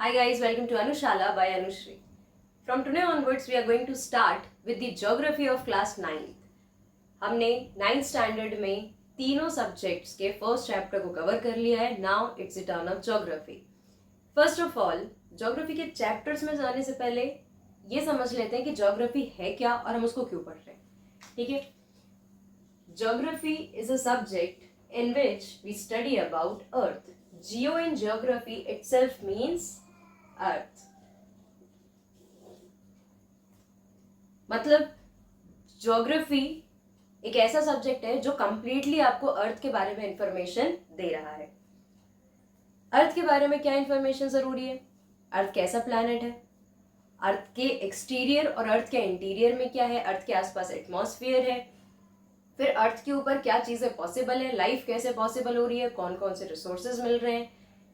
Hi guys, welcome to Anushala by Anushri. From today onwards, we are going to start with the geography of class 9th. हमने 9th standard में तीनों subjects के first chapter को cover कर लिया है. Now it's the turn off geography. First of all, geography के chapters में जाने से पहले ये समझ लेते हैं कि ज्योग्राफी है क्या और हम उसको क्यों पढ़ रहे हैं. ठीक है. Geography is a subject in which we study about Earth. Geo in geography itself means Earth. मतलब ज्योग्राफी एक ऐसा सब्जेक्ट है जो कंप्लीटली आपको अर्थ के बारे में इंफॉर्मेशन दे रहा है. अर्थ के बारे में क्या इंफॉर्मेशन जरूरी है? अर्थ कैसा प्लैनेट है, अर्थ के एक्सटीरियर और अर्थ के इंटीरियर में क्या है, अर्थ के आसपास एटमॉस्फेयर है, फिर अर्थ के ऊपर क्या चीजें पॉसिबल है, लाइफ कैसे पॉसिबल हो रही है, कौन कौन से रिसोर्सेज मिल रहे हैं,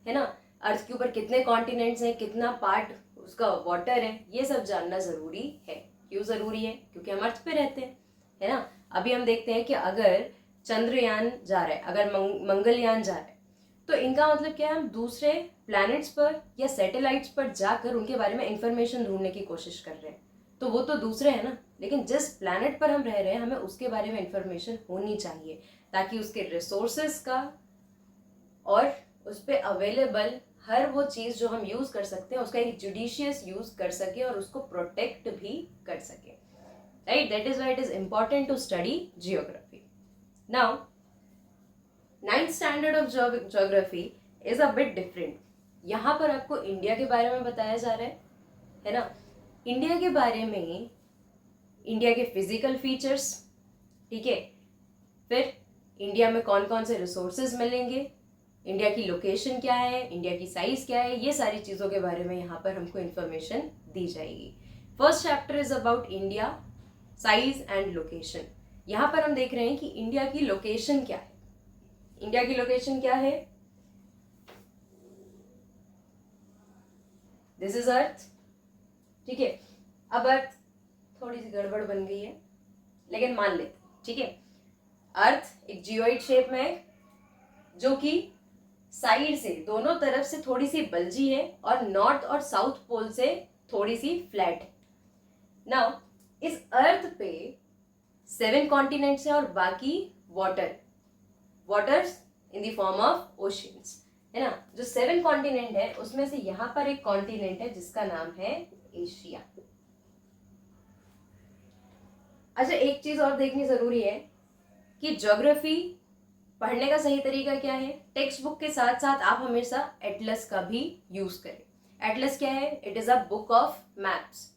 है ना, अर्थ के ऊपर कितने कॉन्टिनेंट्स हैं, कितना पार्ट उसका वाटर है, ये सब जानना जरूरी है. क्यों जरूरी है? क्योंकि हम अर्थ पे रहते हैं, है ना. अभी हम देखते हैं कि अगर चंद्रयान जा रहा है, अगर मंगलयान जा रहा है, तो इनका मतलब क्या है, हम दूसरे प्लैनेट्स पर या सैटेलाइट्स पर जाकर उनके बारे में इंफॉर्मेशन ढूंढने की कोशिश कर रहे हैं. तो वो तो दूसरे हैं ना, लेकिन जिस प्लैनेट पर हम रह रहे हैं हमें उसके बारे में इंफॉर्मेशन होनी चाहिए ताकि उसके रिसोर्सेज का और उस पर अवेलेबल हर वो चीज जो हम यूज कर सकते हैं उसका एक जुडिशियस यूज कर सके और उसको प्रोटेक्ट भी कर सके. Right, that is why it is important to study geography. Now 9th standard of geography is a bit different. यहाँ पर आपको इंडिया के बारे में बताया जा रहा है ना. इंडिया के बारे में, इंडिया के फिजिकल फीचर्स, ठीक है, फिर इंडिया में कौन कौन से रिसोर्सेज मिलेंगे, इंडिया की लोकेशन क्या है, इंडिया की साइज क्या है, ये सारी चीज़ों के बारे में यहाँ पर हमको इन्फॉर्मेशन दी जाएगी. First chapter is about India, size and location. यहाँ पर हम देख रहे हैं कि इंडिया की लोकेशन क्या है. इंडिया की लोकेशन क्या है? This is earth. ठीक है. अब अर्थ थोड़ी सी गड़बड़ बन गई है लेकिन मान लेते, ठीक है. अर्थ एक जियोइड शेप में है जो कि साइड से, दोनों तरफ से थोड़ी सी बल्जी है और नॉर्थ और साउथ पोल से थोड़ी सी फ्लैट है. नाउ इस अर्थ पे 7 कॉन्टिनेंट्स हैं और बाकी waters in the form of oceans, है ना. जो 7 कॉन्टिनेंट है उसमें से यहाँ पर एक कॉन्टिनेंट है जिसका नाम है एशिया. अच्छा, एक चीज और देखनी जरूरी है कि ज्योग्राफी पढ़ने का सही तरीका क्या है. टेक्स्ट बुक के साथ साथ आप हमेशा एटलस का भी यूज करें. एटलस क्या है? It is a book of maps.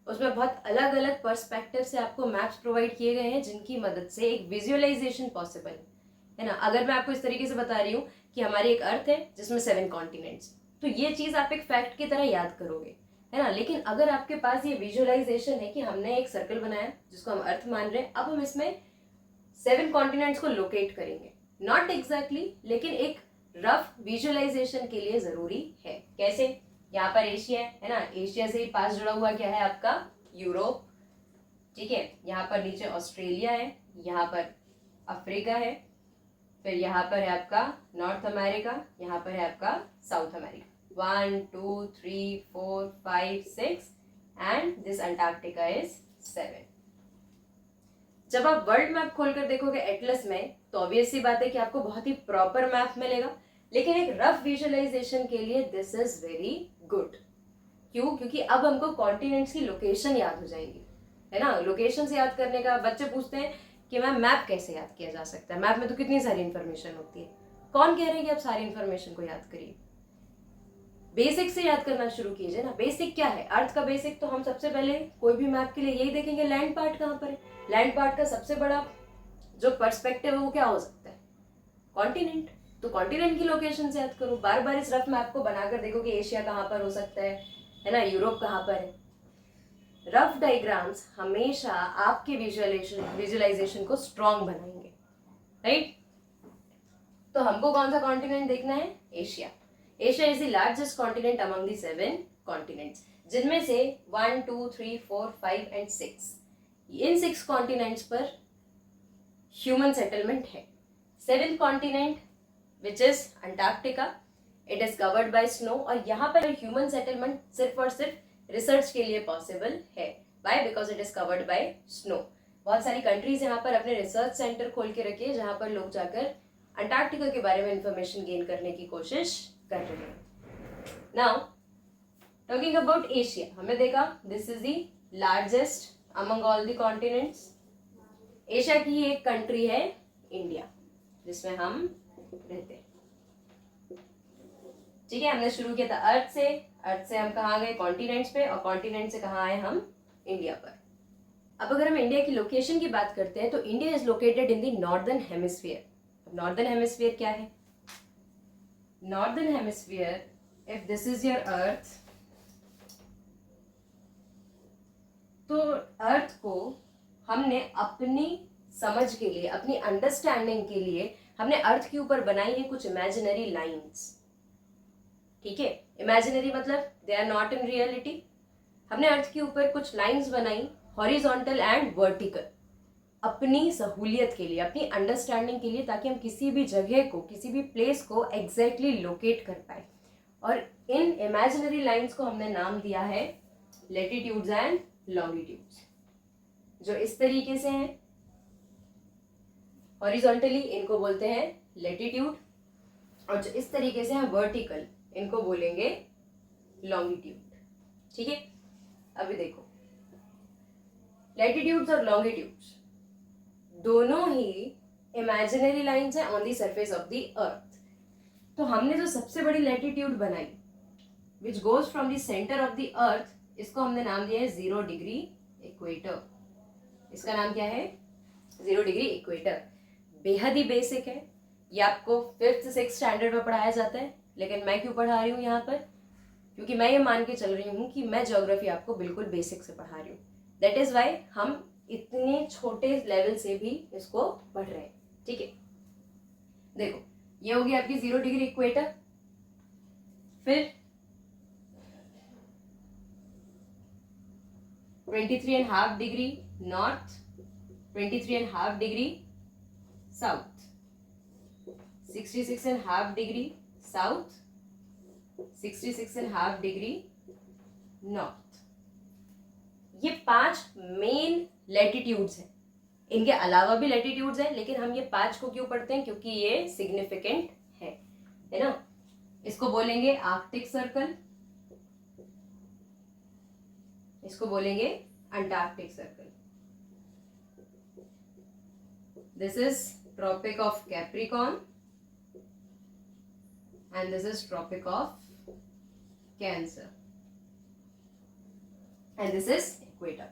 उसमें बहुत अलग अलग पर्सपेक्टिव से आपको मैप्स प्रोवाइड किए गए हैं जिनकी मदद से एक विजुअलाइजेशन पॉसिबल है ना. अगर मैं आपको इस तरीके से बता रही हूँ कि हमारी एक अर्थ है जिसमें 7 कॉन्टिनेंट्स, तो ये चीज आप एक फैक्ट की तरह याद करोगे, है ना. लेकिन अगर आपके पास ये विजुअलाइजेशन है कि हमने एक सर्कल बनाया जिसको हम अर्थ मान रहे हैं, अब हम इसमें 7 कॉन्टिनेंट्स को लोकेट करेंगे, नॉट एग्जैक्टली लेकिन एक रफ विजुअलाइजेशन के लिए जरूरी है. कैसे? यहाँ पर एशिया है ना, एशिया से ही पास जुड़ा हुआ क्या है आपका? यूरोप. ठीक है. यहाँ पर नीचे ऑस्ट्रेलिया है, यहाँ पर अफ्रीका है, फिर यहाँ पर है आपका नॉर्थ अमेरिका, यहाँ पर है आपका south America. 1 2 3 4 5 6 and this Antarctica is 7. जब आप वर्ल्ड मैप खोलकर देखोगे एटलस में तो ऑब्वियस सी बात है कि आपको बहुत ही प्रॉपर मैप मिलेगा, लेकिन एक रफ विजुअलाइजेशन के लिए दिस इज वेरी गुड. क्यों? क्योंकि अब हमको कॉन्टिनेंट्स की लोकेशन याद हो जाएगी, है ना. लोकेशन से याद करने का बच्चे पूछते हैं कि मैम मैप कैसे याद किया जा सकता है, मैप में तो कितनी सारी इंफॉर्मेशन होती है. कौन कह रहे हैं कि आप सारी इंफॉर्मेशन को याद करिए? बेसिक से याद करना शुरू कीजिए ना. बेसिक क्या है? अर्थ का बेसिक तो हम सबसे पहले कोई भी मैप के लिए यही देखेंगे, लैंड पार्ट कहाँ पर है. लैंड पार्ट का सबसे बड़ा जो पर्सपेक्टिव है वो क्या हो सकता है? कॉन्टिनेंट. तो कॉन्टिनेंट की लोकेशन से याद करो. बार बार इस रफ मैप को बनाकर देखो कि एशिया कहाँ पर हो सकता है ना, यूरोप कहाँ पर है. रफ डायग्राम्स हमेशा आपके विजुअलाइजेशन को स्ट्रॉन्ग बनाएंगे. राइट. तो हमको कौन सा कॉन्टिनेंट देखना है? Asia. Asia is the largest continent among the 7 continents, जिनमें से 1 2 3 4 5 एंड 6, इन 6 कॉन्टिनेंट्स पर ह्यूमन सेटलमेंट है. 7th continent which is Antarctica, it is covered by snow, और यहाँ पर ह्यूमन सेटलमेंट सिर्फ और सिर्फ रिसर्च के लिए पॉसिबल है. Why? Because it is covered by snow. बहुत सारी कंट्रीज यहाँ पर अपने रिसर्च सेंटर खोल के रखे हैं जहाँ पर लोग जाकर अंटार्कटिका के बारे में इंफॉर्मेशन गेन करने की कोशिश कर रहे हैं. नाउ टॉकिंग अबाउट एशिया, हमने देखा this is the largest among all the continents. Asia की एक कंट्री है इंडिया, जिसमें हम रहते हैं. ठीक है, हमने शुरू किया था अर्थ से हम कहाँ गए? कॉन्टिनेंट्स पे, और कॉन्टिनेंट से कहाँ आए हम? इंडिया पर. अब अगर हम इंडिया की लोकेशन की बात करते हैं तो India is located in the northern hemisphere. अब नॉर्दर्न हेमिस्फीयर क्या है? Northern hemisphere, if this is your earth, तो अर्थ को हमने अपनी समझ के लिए, अपनी अंडरस्टैंडिंग के लिए हमने अर्थ के ऊपर बनाई है कुछ इमेजिनरी लाइंस. ठीक है, इमेजिनरी मतलब they are not in reality. हमने अर्थ के ऊपर कुछ लाइंस बनाई, हॉरिजॉन्टल एंड वर्टिकल, अपनी सहूलियत के लिए, अपनी अंडरस्टैंडिंग के लिए, ताकि हम किसी भी जगह को, किसी भी प्लेस को एग्जैक्टली लोकेट कर पाए. और इन इमेजिनरी लाइंस को हमने नाम दिया है लैटिट्यूड्स एंड लॉन्गिट्यूड्स. जो इस तरीके से हैं हॉरिजॉन्टली, इनको बोलते हैं लैटिट्यूड, और जो इस तरीके से हैं वर्टिकल, इनको बोलेंगे लॉन्गिट्यूड. ठीक है, अभी देखो लैटिट्यूड्स और लॉन्गिट्यूड्स दोनों ही इमेजिनरी लाइंस हैं on the surface of the earth. तो हमने जो सबसे बड़ी लैटिट्यूड बनाई which goes from the centre of the earth, इसको हमने नाम दिया है 0 डिग्री इक्वेटर. इसका नाम क्या है? 0 डिग्री इक्वेटर. बेहद ही बेसिक है, ये आपको 5th 6th स्टैंडर्ड में पढ़ाया जाता है. लेकिन मैं क्यों पढ़ा रही हूँ यहाँ पर? क्योंकि मैं ये मान के चल रही हूँ कि मैं ज्योग्राफी आपको बिल्कुल बेसिक से पढ़ा रही हूँ. दैट इज वाई हम इतने छोटे लेवल से भी इसको पढ़ रहे हैं. ठीक है, देखो ये होगी आपकी 0 डिग्री इक्वेटर. फिर 23.5 degree north, 23.5 degree south, 66.5 degree south, 66.5 degree north. ये 5 मेन लैटिट्यूड्स हैं. इनके अलावा भी लैटिट्यूड्स हैं, लेकिन हम ये 5 को क्यों पढ़ते हैं? क्योंकि ये सिग्निफिकेंट है ना. इसको बोलेंगे आर्कटिक सर्कल, इसको बोलेंगे Antarctic circle. This is tropic of Capricorn and this is tropic of Cancer and this is equator.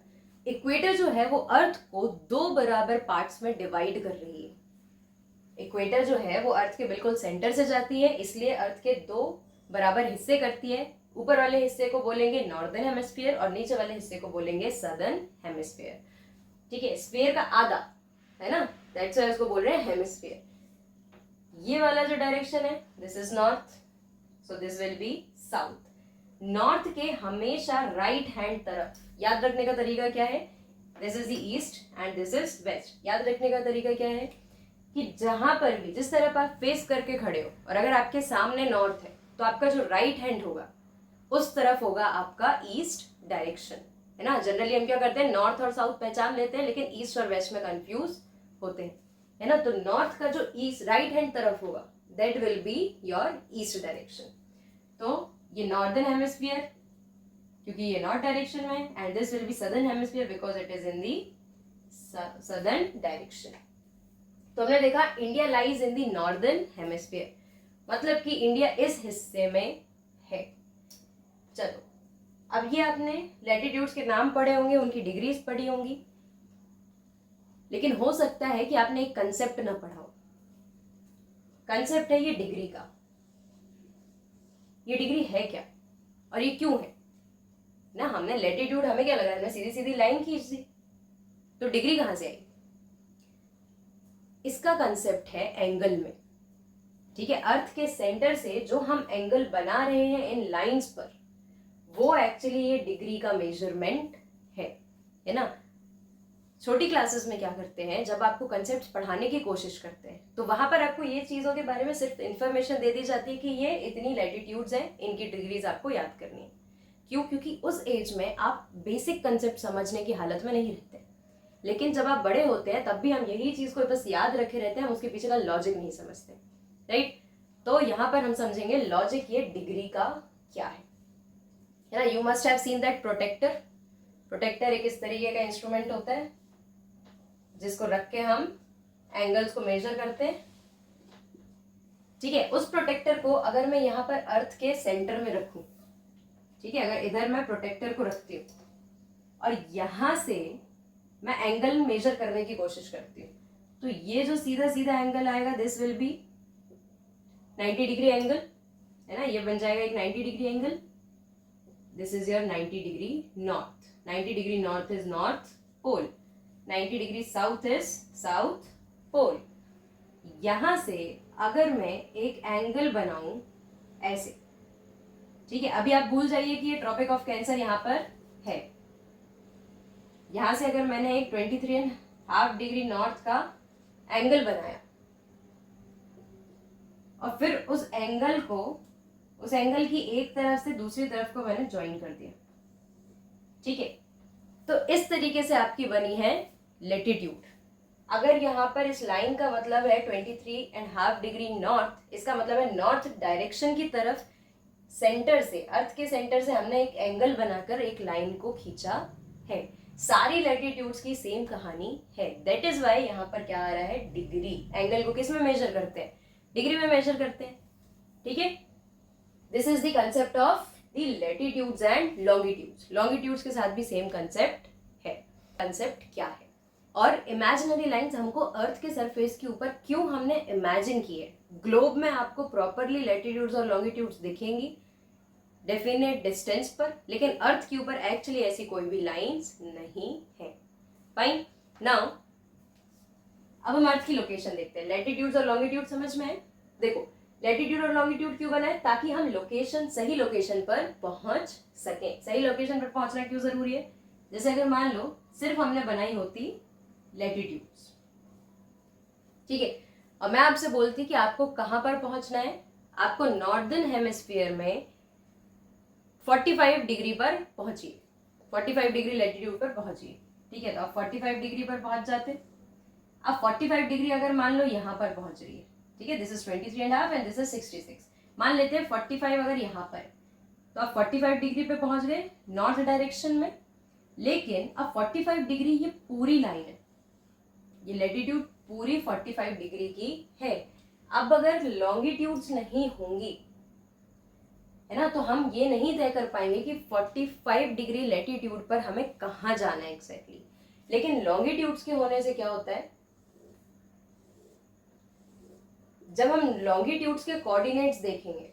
Equator जो है वो अर्थ को 2 बराबर पार्ट्स में डिवाइड कर रही है. इक्वेटर जो है वो अर्थ के बिल्कुल सेंटर से जाती है, इसलिए अर्थ के 2 बराबर हिस्से करती है. ऊपर वाले हिस्से को बोलेंगे नॉर्दर्न हेमिस्फीयर और नीचे वाले हिस्से को बोलेंगे सदर्न हेमिस्फीयर. ठीक है, स्फीयर का आधा है ना, दैट्स व्हाई इसको बोल रहे हैं हेमिस्फीयर. ये वाला जो डायरेक्शन है this is north, so this will B south. North के हमेशा राइट हैंड तरफ, याद रखने का तरीका क्या है? This is the east and this is west. याद रखने का तरीका क्या है कि जहां पर भी, जिस तरफ आप फेस करके खड़े हो, और अगर आपके सामने नॉर्थ है तो आपका जो राइट हैंड होगा उस तरफ होगा आपका ईस्ट डायरेक्शन, है ना. जनरली हम क्या करते हैं, नॉर्थ और साउथ पहचान लेते हैं, लेकिन ईस्ट और वेस्ट में कंफ्यूज होते हैं, है ना. तो नॉर्थ का जो ईस्ट राइट हैंड तरफ होगा that will be your east direction. तो ये नॉर्दर्न हेमिस्फीयर क्योंकि ये नॉर्थ डायरेक्शन में, and this will B southern hemisphere because it is in the southern direction. तो हमने देखा India lies in the northern hemisphere, मतलब कि इंडिया इस हिस्से में है. चलो, अब ये आपने लैटिट्यूड्स के नाम पढ़े होंगे, उनकी डिग्रीज पढ़ी होंगी, लेकिन हो सकता है कि आपने एक कंसेप्ट ना पढ़ा हो. कंसेप्ट है ये डिग्री का. ये डिग्री है क्या और ये क्यों है ना. हमने लैटिट्यूड, हमें क्या लग रहा है, हमने सीधी सीधी लाइन खींच दी, तो डिग्री कहां से आई? इसका कंसेप्ट है एंगल में. ठीक है, अर्थ के सेंटर से जो हम एंगल बना रहे हैं इन लाइंस पर, वो एक्चुअली ये डिग्री का मेजरमेंट है ना. छोटी क्लासेस में क्या करते हैं, जब आपको कंसेप्ट पढ़ाने की कोशिश करते हैं तो वहां पर आपको ये चीज़ों के बारे में सिर्फ इन्फॉर्मेशन दे दी जाती है कि ये इतनी लैटिट्यूड्स हैं, इनकी डिग्रीज आपको याद करनी है। क्यों? क्योंकि उस एज में आप बेसिक कंसेप्ट समझने की हालत में नहीं रहते। लेकिन जब आप बड़े होते हैं तब भी हम यही चीज़ को बस याद रखे रहते हैं, हम उसके पीछे का लॉजिक नहीं समझते, राइट। तो यहाँ पर हम समझेंगे लॉजिक, ये डिग्री का क्या है ना। You must have seen that protractor. Protractor एक इस तरीके का इंस्ट्रूमेंट होता है जिसको रख के हम एंगल्स को मेजर करते हैं, ठीक है। उस प्रोटेक्टर को अगर मैं यहाँ पर अर्थ के सेंटर में रखूं, ठीक है, अगर इधर मैं प्रोटेक्टर को रखती हूँ और यहां से मैं एंगल मेजर करने की कोशिश करती हूँ, तो ये जो सीधा सीधा एंगल आएगा this will be 90 degree angle, है ना। ये बन जाएगा एक 90 degree angle. This is your 90 degree north. 90 degree north is north pole, 90 degree south is south pole. यहां से अगर मैं एक एंगल बनाऊं ऐसे, ठीक है, अभी आप भूल जाइए कि ये ट्रॉपिक ऑफ कैंसर यहां पर है। यहां से अगर मैंने एक 23.5 डिग्री नॉर्थ का एंगल बनाया और फिर उस एंगल की एक तरफ से दूसरी तरफ को मैंने ज्वाइन कर दिया, ठीक है, तो इस तरीके से आपकी बनी है लेटिट्यूड। अगर यहाँ पर इस लाइन का मतलब है 23.5 डिग्री नॉर्थ, इसका मतलब है नॉर्थ डायरेक्शन की तरफ सेंटर से, अर्थ के सेंटर से हमने एक एंगल बनाकर एक लाइन को खींचा है। सारी लैटिट्यूड्स की सेम कहानी है। दैट इज वाई यहाँ पर क्या आ रहा है, डिग्री। एंगल को किस में मेजर करते हैं, डिग्री में मेजर करते हैं, ठीक है। This is the concept of the latitudes and longitudes. Longitudes के साथ भी सेम कंसेप्ट है। कंसेप्ट क्या है, और इमेजिनरी लाइंस हमको अर्थ के सरफेस के ऊपर क्यों हमने इमेजिन की है। ग्लोब में आपको प्रॉपरली लैटिट्यूड्स और लॉन्गिट्यूड्स दिखेंगी डेफिनेट डिस्टेंस पर, लेकिन अर्थ के ऊपर एक्चुअली ऐसी कोई भी लाइंस नहीं है। फाइन, नाउ अब हम अर्थ की लोकेशन देखते हैं। लैटिट्यूड्स और लॉन्गिट्यूड समझ में है। देखो, लैटिट्यूड और लॉन्गिट्यूड क्यों बना है, ताकि हम लोकेशन, सही लोकेशन पर पहुंच सकें। सही लोकेशन पर पहुंचना क्यों जरूरी है, जैसे अगर मान लो सिर्फ हमने बनाई होती लैटिट्यूड्स, ठीक है, और मैं आपसे बोलती कि आपको कहां पर पहुंचना है, आपको नॉर्दर्न हेमिस्फीयर में 45 डिग्री पर पहुंचिए, 45 डिग्री लैटिट्यूड पर पहुंचिए, ठीक है। तो आप 45 डिग्री पर पहुंच जाते। अब 45 डिग्री अगर मान लो यहाँ पर पहुंच रही है, ठीक है, this is 23.5 and this is 66। मान लेते हैं 45 अगर यहाँ पर, तो आप 45 डिग्री पे पहुंच गए नॉर्थ डायरेक्शन में। लेकिन अब 45 डिग्री ये पूरी लाइन है, ये लैटिट्यूड पूरी 45 डिग्री की है। अब अगर लॉन्गिट्यूड्स नहीं होंगी, है ना, तो हम ये नहीं तय कर पाएंगे कि 45 डिग्री लैटिट्यूड पर हमें कहाँ जाना है एग्जैक्टली। लेकिन लॉन्गिट्यूड्स के होने से क्या होता है, जब हम लॉन्गिट्यूड्स के कोऑर्डिनेट्स देखेंगे,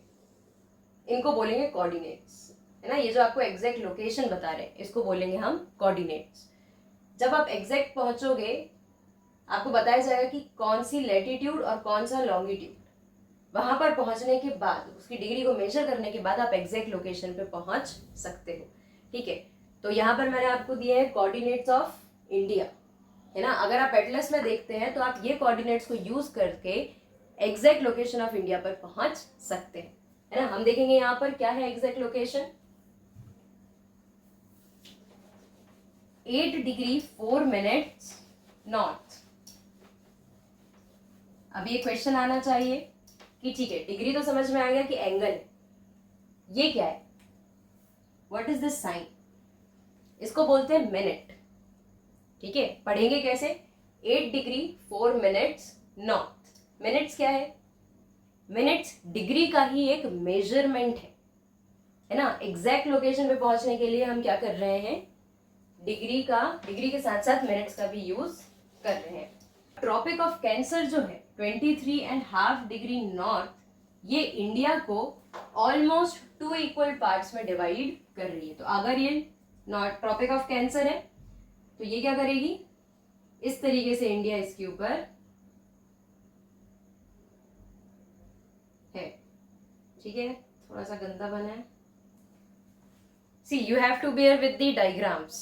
इनको बोलेंगे कोऑर्डिनेट्स, है ना। ये जो आपको एग्जैक्ट लोकेशन बता रहे हैं इसको बोलेंगे हम कोऑर्डिनेट्स। जब आप एग्जैक्ट पहुंचोगे आपको बताया जाएगा कि कौन सी लैटिट्यूड और कौन सा लॉन्गिट्यूड। वहां पर पहुंचने के बाद, उसकी डिग्री को मेजर करने के बाद आप एग्जैक्ट लोकेशन पे पहुंच सकते हो, ठीक है। तो यहाँ पर मैंने आपको दिए हैं कोऑर्डिनेट्स ऑफ इंडिया, है ना। अगर आप एटलस में देखते हैं तो आप ये कोऑर्डिनेट्स को यूज करके एग्जैक्ट लोकेशन ऑफ इंडिया पर पहुंच सकते हैं, है ना। हम देखेंगे यहाँ पर क्या है exact location, 8 degree 4 minutes north. अब ये क्वेश्चन आना चाहिए कि ठीक है, डिग्री तो समझ में आ गया कि एंगल है, ये क्या है, व्हाट इज दिस साइन, इसको बोलते हैं मिनट, ठीक है। पढ़ेंगे कैसे, 8 डिग्री 4 मिनट्स नॉर्थ। मिनट्स क्या है, मिनट्स डिग्री का ही एक मेजरमेंट है ना। एग्जैक्ट लोकेशन पे पहुंचने के लिए हम क्या कर रहे हैं, डिग्री के साथ साथ मिनट्स का भी यूज कर रहे हैं। ट्रॉपिक ऑफ कैंसर जो है 23.5 डिग्री नॉर्थ, ये इंडिया को ऑलमोस्ट 2 इक्वल पार्ट्स में डिवाइड कर रही है। तो अगर ये ट्रॉपिक ऑफ कैंसर है तो ये क्या करेगी, इस तरीके से इंडिया इसके ऊपर है, ठीक है। थोड़ा सा गंदा बना है, see you have to bear with the diagrams,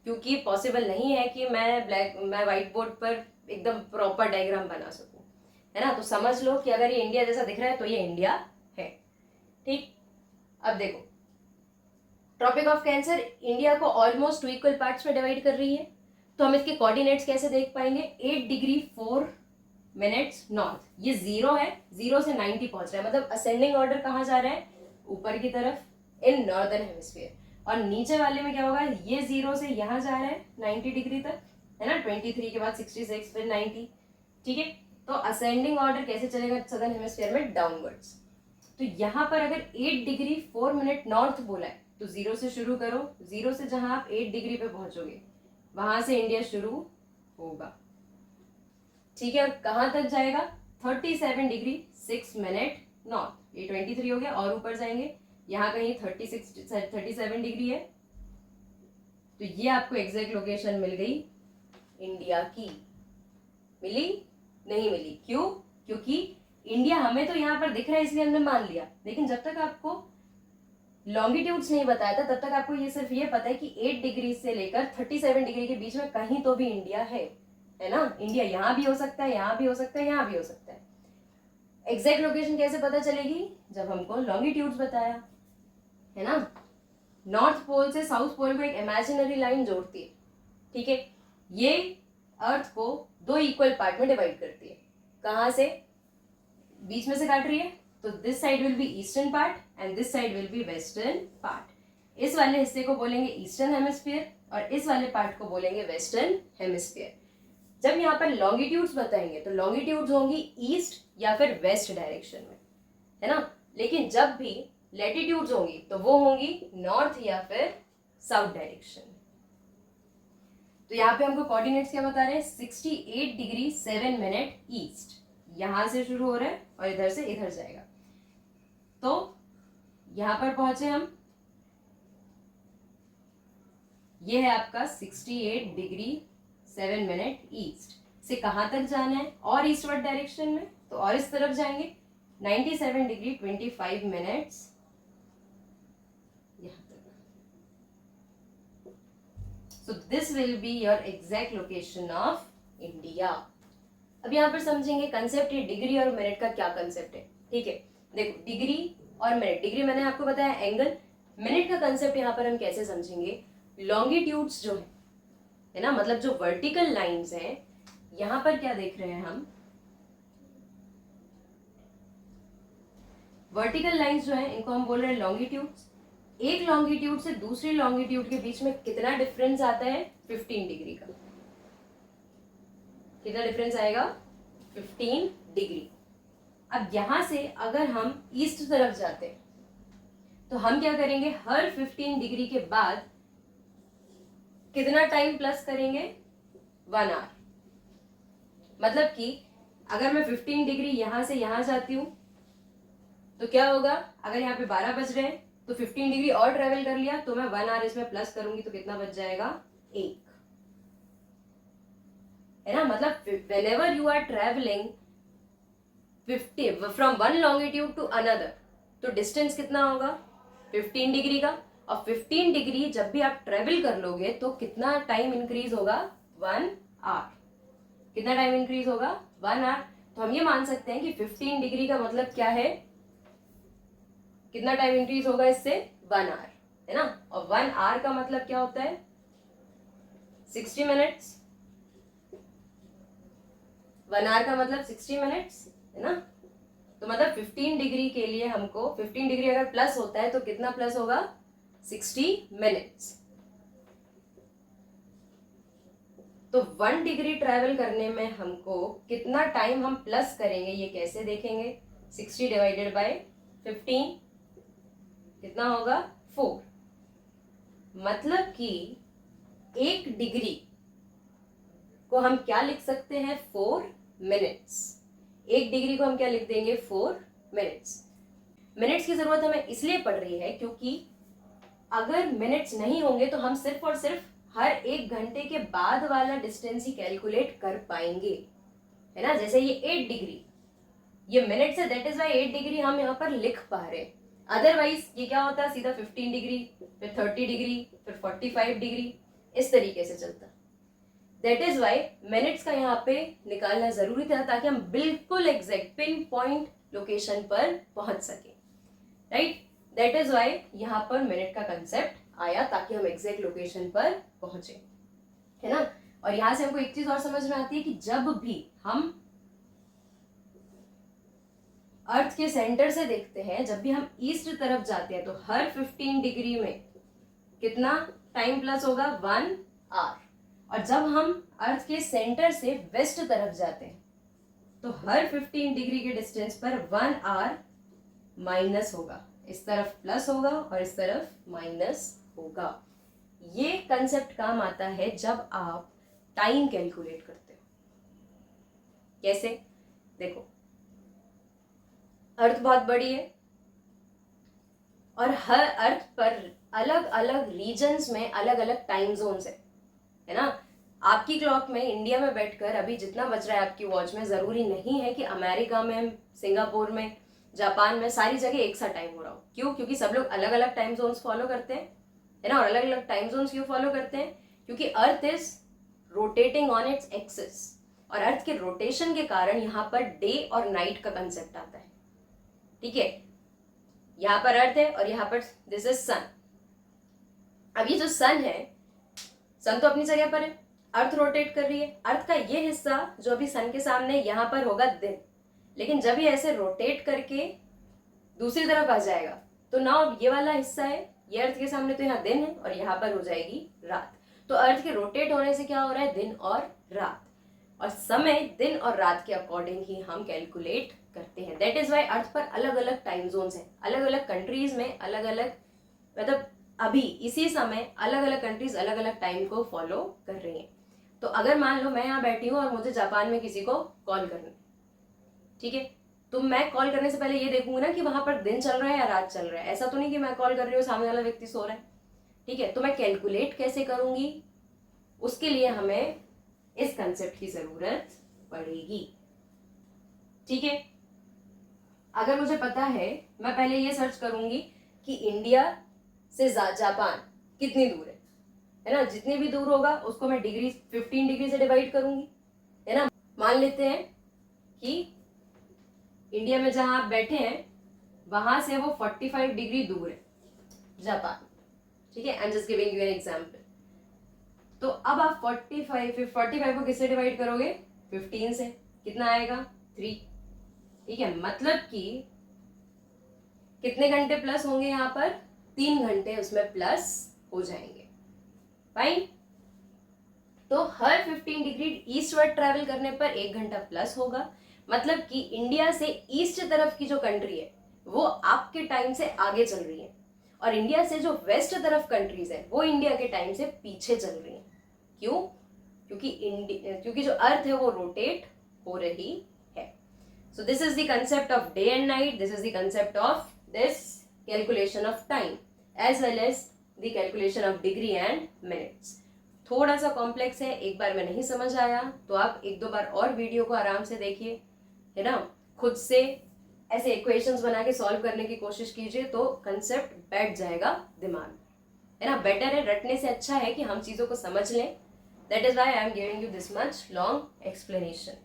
क्योंकि पॉसिबल नहीं है कि मैं व्हाइट बोर्ड पर एकदम प्रॉपर डायग्राम बना सकूं, है ना। तो समझ लो कि अगर ये इंडिया जैसा दिख रहा है तो ये इंडिया है, ठीक। अब देखो, ट्रॉपिक ऑफ कैंसर इंडिया को ऑलमोस्ट 2 इक्वल पार्ट्स में डिवाइड कर रही है। तो हम इसके कोऑर्डिनेट्स कैसे देख पाएंगे? 8 डिग्री 4 मिनट्स नॉर्थ, ये 0 है, 0 से 90 पहुंच रहा है, मतलब असेंडिंग ऑर्डर कहाँ जा रहा है? ऊपर की तरफ इन नॉर्दर्न हेमिस्फीयर। और नीचे वाले में क्या होगा? ये 0 से यहाँ जा रहा है 90 डिग्री तक, है ना। 23 के बाद 66 फिर 90, ठीक है। तो असेंडिंग ऑर्डर कैसे चलेगा सदर्न हेमिस्फीयर में? डाउनवर्ड्स। तो यहाँ पर अगर 8 डिग्री 4 मिनट नॉर्थ बोला है तो 0 से शुरू करो, 0 से जहां आप 8 डिग्री पे पहुंचोगे वहां से इंडिया शुरू होगा, ठीक है। और कहां तक जाएगा? 37 डिग्री 6 मिनट नॉर्थ, ये 23 हो गया, और ऊपर जाएंगे, यहाँ कहीं 37 डिग्री है। तो ये आपको एग्जैक्ट लोकेशन मिल गई इंडिया की। मिली? नहीं मिली। क्यों? क्योंकि इंडिया हमें तो यहाँ पर दिख रहा है इसलिए हमने मान लिया, लेकिन जब तक आपको लॉन्गिट्यूड्स नहीं बताया था तब तक आपको ये सिर्फ ये पता है कि 8 डिग्री से लेकर 37 डिग्री के बीच में कहीं तो भी इंडिया है ना। इंडिया यहाँ भी हो सकता है, यहाँ भी हो सकता है, यहाँ भी हो सकता है। एग्जैक्ट लोकेशन कैसे पता चलेगी? जब हमको लॉन्गिट्यूड्स बताया, है ना। नॉर्थ पोल से साउथ पोल को एक इमेजिनरी लाइन जोड़ती है, ठीक है। ये अर्थ को 2 इक्वल पार्ट में डिवाइड करती है। कहां से? बीच में से काट रही है, तो this side will be eastern part and this side will be western part. इस वाले हिस्से को बोलेंगे ईस्टर्न हेमिस्फीयर और इस वाले पार्ट को बोलेंगे वेस्टर्न हेमिस्फीयर। जब यहाँ पर लॉन्गिट्यूड्स बताएंगे तो लॉन्गिट्यूड्स होंगी ईस्ट या फिर वेस्ट डायरेक्शन में, है ना। लेकिन जब भी लैटिट्यूड्स होंगी तो वो होंगी नॉर्थ या फिर साउथ डायरेक्शन में। तो यहाँ पे हमको कोऑर्डिनेट्स क्या बता रहे हैं? 68 डिग्री 7 मिनट ईस्ट, यहां से शुरू हो रहा है और इधर से इधर जाएगा। तो यहां पर पहुंचे हम, ये है आपका 68 डिग्री 7 मिनट ईस्ट से कहां तक जाना है? और ईस्टवर्ड डायरेक्शन में, तो और इस तरफ जाएंगे 97 डिग्री 25 मिनट्स यहां तक। So this will be your exact location of India. अब यहाँ पर समझेंगे कंसेप्ट, ये डिग्री और मिनट का क्या कंसेप्ट है, ठीक है। देखो, डिग्री और मिनट, डिग्री मैंने आपको बताया एंगल, मिनट का कंसेप्ट यहाँ पर हम कैसे समझेंगे? लॉन्गिट्यूड्स जो है ना, मतलब जो वर्टिकल लाइंस हैं, यहाँ पर क्या देख रहे हैं हम? वर्टिकल लाइंस जो है इनको हम बोल रहे हैं लॉन्गिट्यूड्स। एक लॉन्गिट्यूड से दूसरी लॉन्गिट्यूड के बीच में कितना डिफरेंस आता है? 15 डिग्री का। कितना डिफरेंस आएगा? 15 डिग्री। अब यहां से अगर हम ईस्ट तरफ जाते हैं तो हम क्या करेंगे? हर 15 डिग्री के बाद कितना टाइम प्लस करेंगे? 1 आवर। मतलब कि अगर मैं 15 डिग्री यहां से यहां जाती हूं तो क्या होगा? अगर यहाँ पे 12 बज रहे हैं तो 15 डिग्री और ट्रेवल कर लिया तो मैं 1 आवर इसमें प्लस करूंगी तो कितना बच जाएगा? 1, है ना। मतलब whenever you are traveling 50 from one longitude to another, तो डिस्टेंस कितना होगा? 15 डिग्री का। और 15 डिग्री जब भी आप ट्रेवल कर लोगे तो कितना टाइम इंक्रीज होगा? 1 आवर। कितना टाइम इंक्रीज होगा? 1 आवर। तो हम ये मान सकते हैं कि 15 डिग्री का मतलब क्या है? कितना टाइम इंक्रीज होगा इससे? 1 आवर, है ना। और 1 आवर का मतलब क्या होता है? 60 मिनट्स। 1 आवर का मतलब 60 मिनट्स, है ना। तो मतलब 15 डिग्री के लिए हमको 15 डिग्री अगर प्लस होता है तो कितना प्लस होगा? 60 मिनट्स। तो 1 डिग्री ट्रैवल करने में हमको कितना टाइम हम प्लस करेंगे ये कैसे देखेंगे? 60 डिवाइडेड बाय 15 कितना होगा? 4। मतलब कि 1 डिग्री को हम क्या लिख सकते हैं? 4 मिनट्स। 1 डिग्री को हम क्या लिख देंगे? 4 मिनट्स। मिनट्स की जरूरत हमें इसलिए पड़ रही है क्योंकि अगर मिनट्स नहीं होंगे तो हम सिर्फ और सिर्फ हर 1 घंटे के बाद वाला डिस्टेंस ही कैलकुलेट कर पाएंगे, है ना। जैसे ये 8 डिग्री, ये मिनट से, दैट इज वाई 8 डिग्री हम यहाँ पर लिख पा रहे हैं। अदरवाइज ये क्या होता है? सीधा 15 डिग्री, फिर 30 डिग्री, फिर 45 डिग्री, इस तरीके से चलता। दैट इज वाई मिनट्स का यहाँ पे निकालना जरूरी था, ताकि हम बिल्कुल एग्जैक्ट पिन पॉइंट लोकेशन पर पहुंच सके, राइट। दैट इज वाई यहाँ पर मिनट का कंसेप्ट आया, ताकि हम एग्जैक्ट लोकेशन पर पहुंचे, है ना। और यहां से हमको एक चीज और समझ में आती है कि जब भी हम अर्थ के सेंटर से देखते हैं, जब भी हम ईस्ट तरफ जाते हैं, तो हर 15 डिग्री में कितना टाइम प्लस होगा, 1 आवर। और जब हम अर्थ के सेंटर से वेस्ट तरफ जाते हैं, तो हर 15 डिग्री के डिस्टेंस पर 1 आवर माइनस होगा। इस तरफ प्लस होगा और इस तरफ माइनस होगा। ये कंसेप्ट काम आता है जब आप टाइम कैलकुलेट करते हो। कैसे? देखो, अर्थ बहुत बड़ी है और हर अर्थ पर अलग अलग रीजन्स में अलग अलग टाइम जोन्स है ना। आपकी क्लॉक में इंडिया में बैठकर अभी जितना बज रहा है आपकी वॉच में, जरूरी नहीं है कि अमेरिका में, सिंगापुर में, जापान में सारी जगह एक सा टाइम हो रहा हो। क्यों? क्योंकि सब लोग अलग अलग टाइम जोन्स फॉलो करते हैं, है ना। और अलग अलग टाइम जोन्स क्यों फॉलो करते हैं? क्योंकि earth is rotating on its axis, और अर्थ के रोटेशन के कारण यहाँ पर डे और नाइट का कंसेप्ट आता है, ठीक है। यहां पर अर्थ है और यहां पर दिस इज सन। अब ये जो सन है, सन तो अपनी जगह पर है, अर्थ रोटेट कर रही है। अर्थ का ये हिस्सा जो अभी सन के सामने यहां पर होगा दिन, लेकिन जब ये ऐसे रोटेट करके दूसरी तरफ आ जाएगा, तो नाउ ये वाला हिस्सा है, ये अर्थ के सामने तो यहाँ दिन है और यहाँ पर हो जाएगी रात। तो अर्थ के रोटेट होने से क्या हो रहा है, दिन और रात। और समय दिन और रात के अकॉर्डिंग ही हम कैलकुलेट करते हैं। दैट इज वाई अर्थ पर अलग अलग टाइम जोन्स हैं, अलग अलग कंट्रीज में अलग अलग, मतलब अभी इसी समय अलग अलग कंट्रीज अलग अलग टाइम को फॉलो कर रही हैं। तो अगर मान लो मैं यहाँ बैठी हूँ और मुझे जापान में किसी को कॉल करना है, ठीक है, तो मैं कॉल करने से पहले ये देखूंगी ना कि वहां पर दिन चल रहा है या रात चल रहा है। ऐसा तो नहीं कि मैं कॉल कर रही हूँ, सामने वाला व्यक्ति सो रहा है, ठीक है। तो मैं कैलकुलेट कैसे करूंगी, उसके लिए हमें इस कंसेप्ट की जरूरत पड़ेगी, ठीक है। अगर मुझे पता है, मैं पहले ये सर्च करूंगी कि इंडिया से जापान कितनी दूर है ना। जितनी भी दूर होगा उसको मैं डिग्री 15 डिग्री से डिवाइड करूंगी, है ना। मान लेते हैं कि इंडिया में जहां आप बैठे हैं वहां से वो 45 डिग्री दूर है जापान, ठीक है। I am just giving you an example. तो अब आप 45 को किससे डिवाइड करोगे, 15 से। कितना आएगा, 3, ठीक है। मतलब कि कितने घंटे प्लस होंगे यहाँ पर, 3 घंटे उसमें प्लस हो जाएंगे, फाइन। तो हर 15 डिग्री ईस्टवर्ड ट्रैवल करने पर 1 घंटा प्लस होगा। मतलब कि इंडिया से ईस्ट तरफ की जो कंट्री है वो आपके टाइम से आगे चल रही है, और इंडिया से जो वेस्ट तरफ कंट्रीज है वो इंडिया के टाइम से पीछे चल रही है। क्यों? क्योंकि जो अर्थ है वो रोटेट हो रही है। So this is the concept of day and night, this is the concept of this calculation of time as well as the calculation of degree and minutes. थोड़ा सा कॉम्प्लेक्स है, एक बार में नहीं समझ आया तो आप 1-2 बार और वीडियो को आराम से देखिए, है ना। खुद से ऐसे इक्वेशंस बना के सॉल्व करने की कोशिश कीजिए, तो कंसेप्ट बैठ जाएगा दिमाग में, है ना। बेटर है, रटने से अच्छा है कि हम चीजों को समझ लें। That is why I am giving you this much long explanation.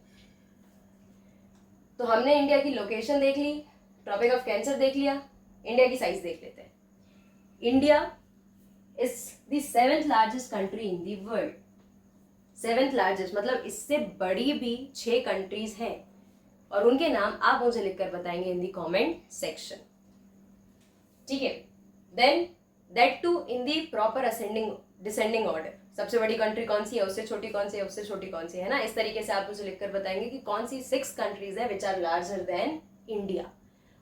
तो हमने इंडिया की लोकेशन देख ली, ट्रॉपिक ऑफ कैंसर देख लिया, इंडिया की साइज देख लेते हैं। India is the 7th largest country in the world. 7th largest मतलब इससे बड़ी भी 6 कंट्रीज हैं, और उनके नाम आप मुझे लिखकर बताएंगे इन द कमेंट सेक्शन, ठीक है। Then that too in the proper ascending descending order. सबसे बड़ी कंट्री कौन सी है, उससे छोटी कौन सी है, उससे छोटी कौन सी है ना। इस तरीके से आप मुझे लिखकर बताएंगे कि कौन सी 6 कंट्रीज है which are larger than India.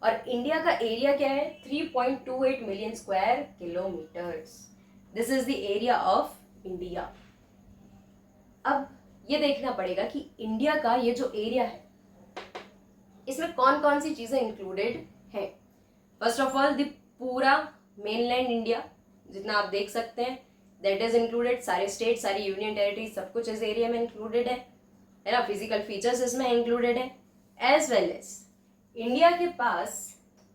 और इंडिया का एरिया क्या है, 3.28 million square kilometres. This is the area of India. अब ये देखना पड़ेगा कि इंडिया का ये जो एरिया है इसमें कौन कौन सी चीजें इंक्लूडेड है। फर्स्ट ऑफ ऑल द पूरा मेनलैंड इंडिया जितना आप देख सकते हैं, दैट इज इंक्लूडेड। सारे स्टेट, सारी यूनियन टेरिटरी, सब कुछ इस एरिया में इंक्लूडेड है ना। फिजिकल फीचर्स इसमें इंक्लूडेड है। एज वेल एज इंडिया के पास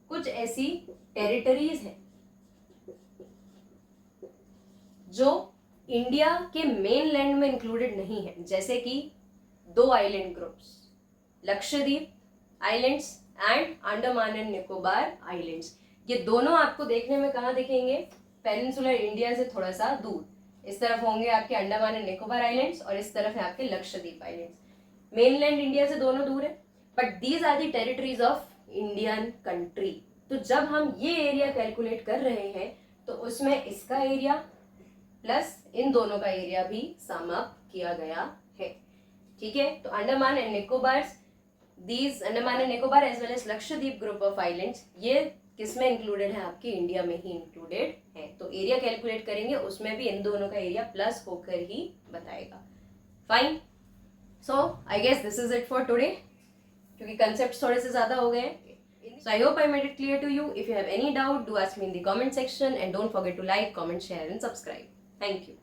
कुछ ऐसी टेरिटरीज हैं जो इंडिया के मेन लैंड में इंक्लूडेड नहीं है, जैसे कि 2 island groups, Lakshadweep islands and Andaman and Nicobar islands. ये दोनों आपको देखने में कहाँ दिखेंगे, पेनिनसुलर इंडिया से थोड़ा सा दूर। इस तरफ होंगे आपके अंडमान एंड निकोबार आइलैंड्स और इस तरफ है आपके लक्षद्वीप आइलैंड्स। मेनलैंड इंडिया से दोनों दूर है, but these are the territories of Indian country. तो जब हम ये एरिया कैलकुलेट कर रहे हैं तो उसमें इसका एरिया प्लस इन दोनों का एरिया भी सम अप किया गया है। ठीक है, तो Andaman and Nicobar, these Andaman and Nicobar as well as Lakshadweep group of islands, ये किसमें इंक्लूडेड है, आपके इंडिया में ही इंक्लूडेड है। तो एरिया कैलकुलेट करेंगे उसमें भी इन दोनों का एरिया प्लस होकर ही बताएगा। Fine, so I guess this is it for today, क्योंकि कंसेप्ट थोड़े से ज्यादा हो गए। So I hope I made it clear to you. If you have any doubt, do ask me in the comment section and don't forget to like, comment, share and subscribe. Thank you.